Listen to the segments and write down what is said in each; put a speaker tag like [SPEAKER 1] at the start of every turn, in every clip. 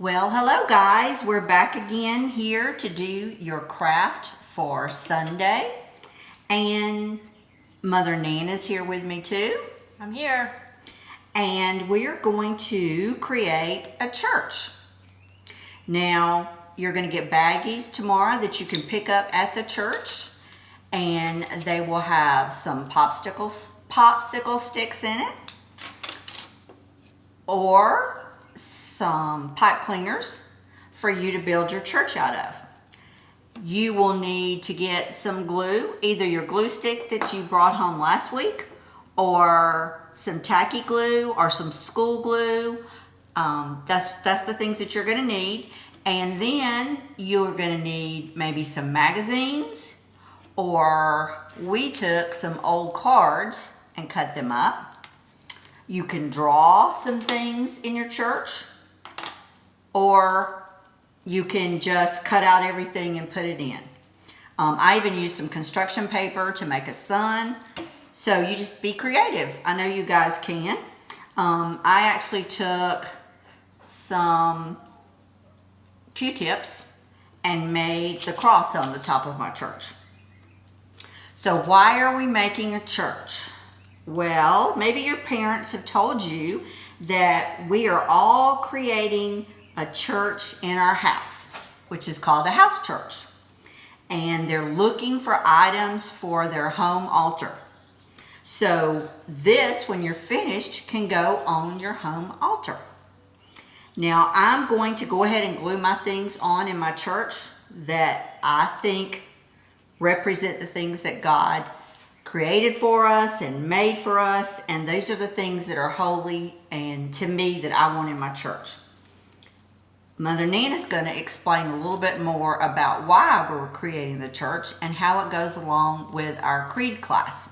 [SPEAKER 1] Well, hello guys. We're back again here to do your craft for Sunday. And Mother Nana's here with me too.
[SPEAKER 2] I'm here.
[SPEAKER 1] And we're going to create a church. Now, you're going to get baggies tomorrow that you can pick up at the church. And they will have some popsicle sticks in it. Or some pipe cleaners for you to build your church out of. You will need to get some glue, either your glue stick that you brought home last week or some tacky glue or some school glue. That's the things that you're going to need. And then you're going to need maybe some magazines, or we took some old cards and cut them up. You can draw some things in your church, or you can just cut out everything and put it in. I even used some construction paper to make a sun. So you just be creative. I know you guys can. I actually took some Q-tips and made the cross on the top of my church. So why are we making a church? Well, maybe your parents have told you that we are all creating a church in our house, which is called a house church. And they're looking for items for their home altar. So this, when you're finished, can go on your home altar. Now, I'm going to go ahead and glue my things on in my church that I think represent the things that God created for us and made for us. And these are the things that are holy and to me that I want in my church. Mother Nana's going to explain a little bit more about why we're creating the church and how it goes along with our creed class.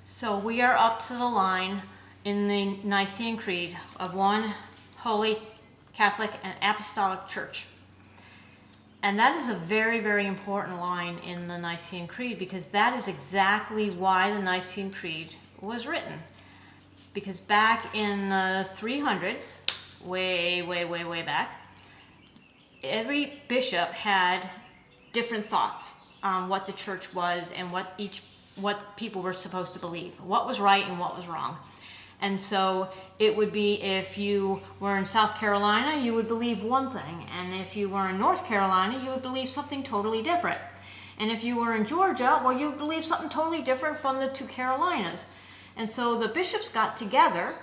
[SPEAKER 2] So we are up to the line in the Nicene Creed of one holy, Catholic, and apostolic church. And that is a very, very important line in the Nicene Creed, because that is exactly why the Nicene Creed was written. Because back in the 300s, way back, every bishop had different thoughts on what the church was and what people were supposed to believe, what was right and what was wrong. And so it would be, if you were in South Carolina, you would believe one thing, and if you were in North Carolina, you would believe something totally different. And if you were in Georgia, well, you would believe something totally different from the two Carolinas. And so the bishops got together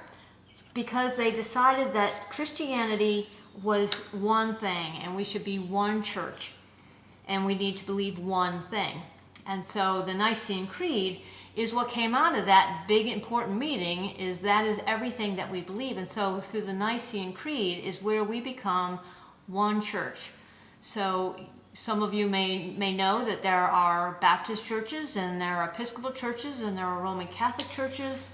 [SPEAKER 2] because they decided that Christianity was one thing, and we should be one church, and we need to believe one thing. And so the Nicene Creed is what came out of that big important meeting. That is everything that we believe. And so through the Nicene Creed is where we become one church. So some of you may know that there are Baptist churches, and there are Episcopal churches, and there are Roman Catholic churches,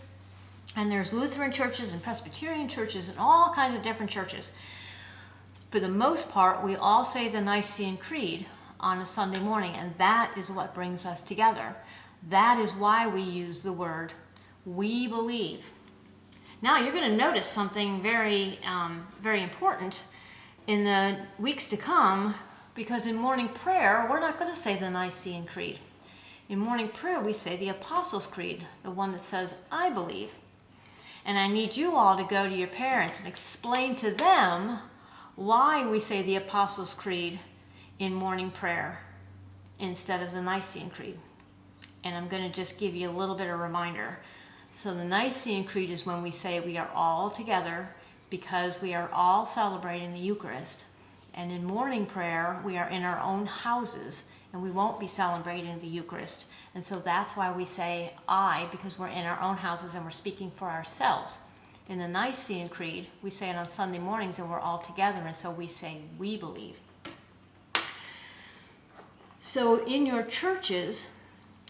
[SPEAKER 2] and there's Lutheran churches and Presbyterian churches and all kinds of different churches. For the most part, we all say the Nicene Creed on a Sunday morning, and that is what brings us together. That is why we use the word "we believe." Now, you're going to notice something very, very important in the weeks to come, because in morning prayer, we're not going to say the Nicene Creed. In morning prayer, we say the Apostles' Creed, the one that says, "I believe." And I need you all to go to your parents and explain to them why we say the Apostles' Creed in morning prayer instead of the Nicene Creed. And I'm going to just give you a little bit of a reminder. So the Nicene Creed is when we say we are all together because we are all celebrating the Eucharist. And in morning prayer, we are in our own houses, and we won't be celebrating the Eucharist. And so that's why we say "I," because we're in our own houses and we're speaking for ourselves. In the Nicene Creed, we say it on Sunday mornings and we're all together, and so we say "we believe." So in your churches,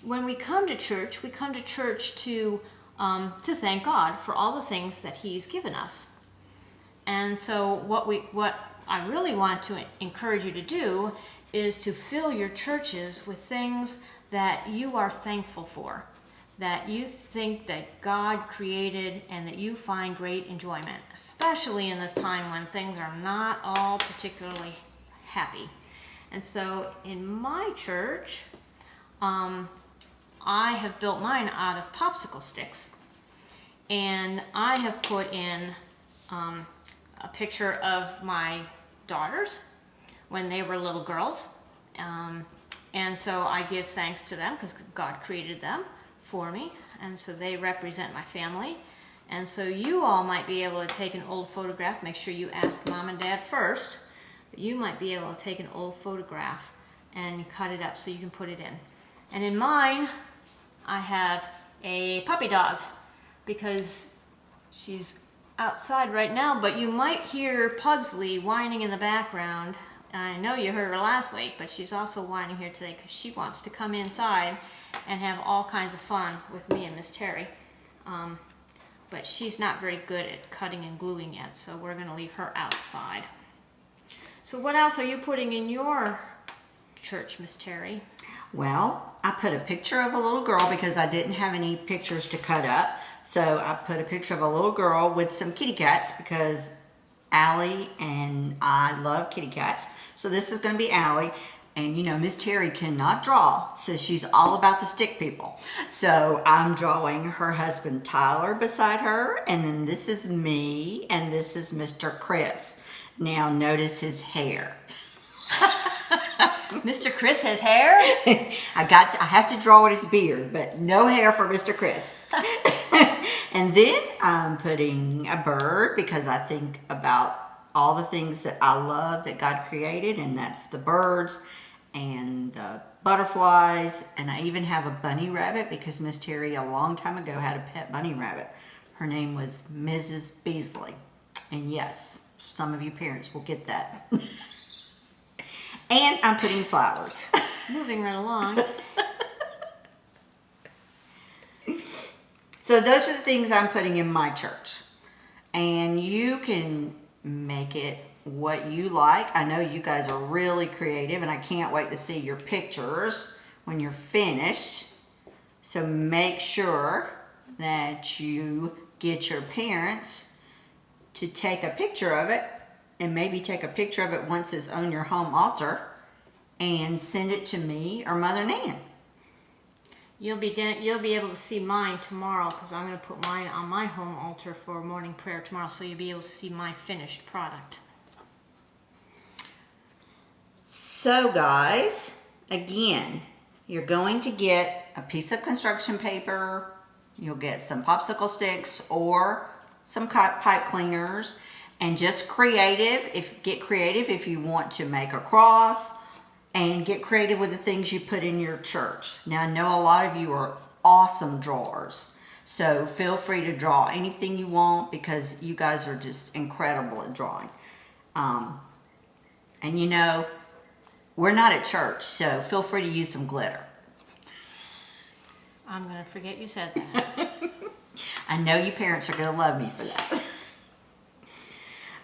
[SPEAKER 2] when we come to church to thank God for all the things that He's given us. And so what I really want to encourage you to do is to fill your churches with things that you are thankful for, that you think that God created and that you find great enjoyment, especially in this time when things are not all particularly happy. And so in my church, I have built mine out of popsicle sticks. And I have put in a picture of my daughters when they were little girls. And so I give thanks to them because God created them for me. And so they represent my family. And so you all might be able to take an old photograph. Make sure you ask Mom and Dad first. But you might be able to take an old photograph and cut it up so you can put it in. And in mine, I have a puppy dog because she's outside right now, but you might hear Pugsley whining in the background. I know you heard her last week, but she's also whining here today because she wants to come inside and have all kinds of fun with me and Miss Terry. But she's not very good at cutting and gluing yet, so we're going to leave her outside. So what else are you putting in your church, Miss Terry?
[SPEAKER 1] Well, I put a picture of a little girl because I didn't have any pictures to cut up. So I put a picture of a little girl with some kitty cats because Allie and I love kitty cats. So this is going to be Allie. And you know, Miss Terry cannot draw, so she's all about the stick people. So I'm drawing her husband Tyler beside her, and then this is me, and this is Mr. Chris. Now notice his hair.
[SPEAKER 2] Mr. Chris has hair?
[SPEAKER 1] I have to draw his beard, but no hair for Mr. Chris. And then I'm putting a bird because I think about all the things that I love that God created, and that's the birds and the butterflies, and I even have a bunny rabbit because Miss Terry a long time ago had a pet bunny rabbit. Her name was Mrs. Beasley. And yes, some of you parents will get that. And I'm putting flowers.
[SPEAKER 2] Moving right along.
[SPEAKER 1] So those are the things I'm putting in my church. And you can make it what you like. I know you guys are really creative, and I can't wait to see your pictures when you're finished. So make sure that you get your parents to take a picture of it, and maybe take a picture of it once it's on your home altar and send it to me or Mother Nan.
[SPEAKER 2] You'll be able to see mine tomorrow because I'm going to put mine on my home altar for morning prayer tomorrow, so you'll be able to see my finished product.
[SPEAKER 1] So guys, again, you're going to get a piece of construction paper, you'll get some popsicle sticks or some pipe cleaners, and just get creative if you want to make a cross, and get creative with the things you put in your church. Now I know a lot of you are awesome drawers, so feel free to draw anything you want because you guys are just incredible at drawing. And you know, we're not at church, so feel free to use some glitter.
[SPEAKER 2] I'm going to forget you said that.
[SPEAKER 1] I know you parents are going to love me for that.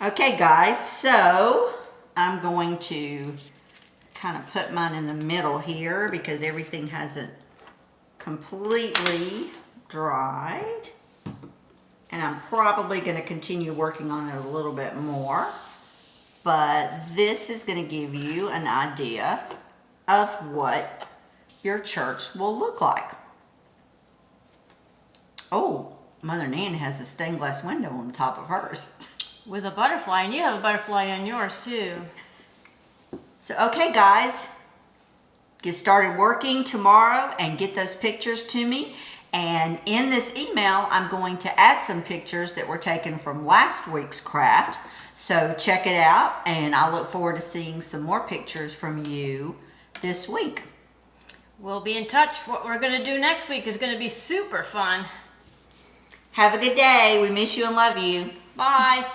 [SPEAKER 1] Okay, guys, so I'm going to kind of put mine in the middle here because everything hasn't completely dried. And I'm probably going to continue working on it a little bit more. But this is going to give you an idea of what your church will look like. Oh, Mother Nan has a stained glass window on the top of hers.
[SPEAKER 2] With a butterfly, and you have a butterfly on yours too.
[SPEAKER 1] So, okay guys, get started working tomorrow and get those pictures to me. And in this email, I'm going to add some pictures that were taken from last week's craft. So check it out, and I look forward to seeing some more pictures from you this week.
[SPEAKER 2] We'll be in touch. What we're going to do next week is going to be super fun.
[SPEAKER 1] Have a good day. We miss you and love you.
[SPEAKER 2] Bye.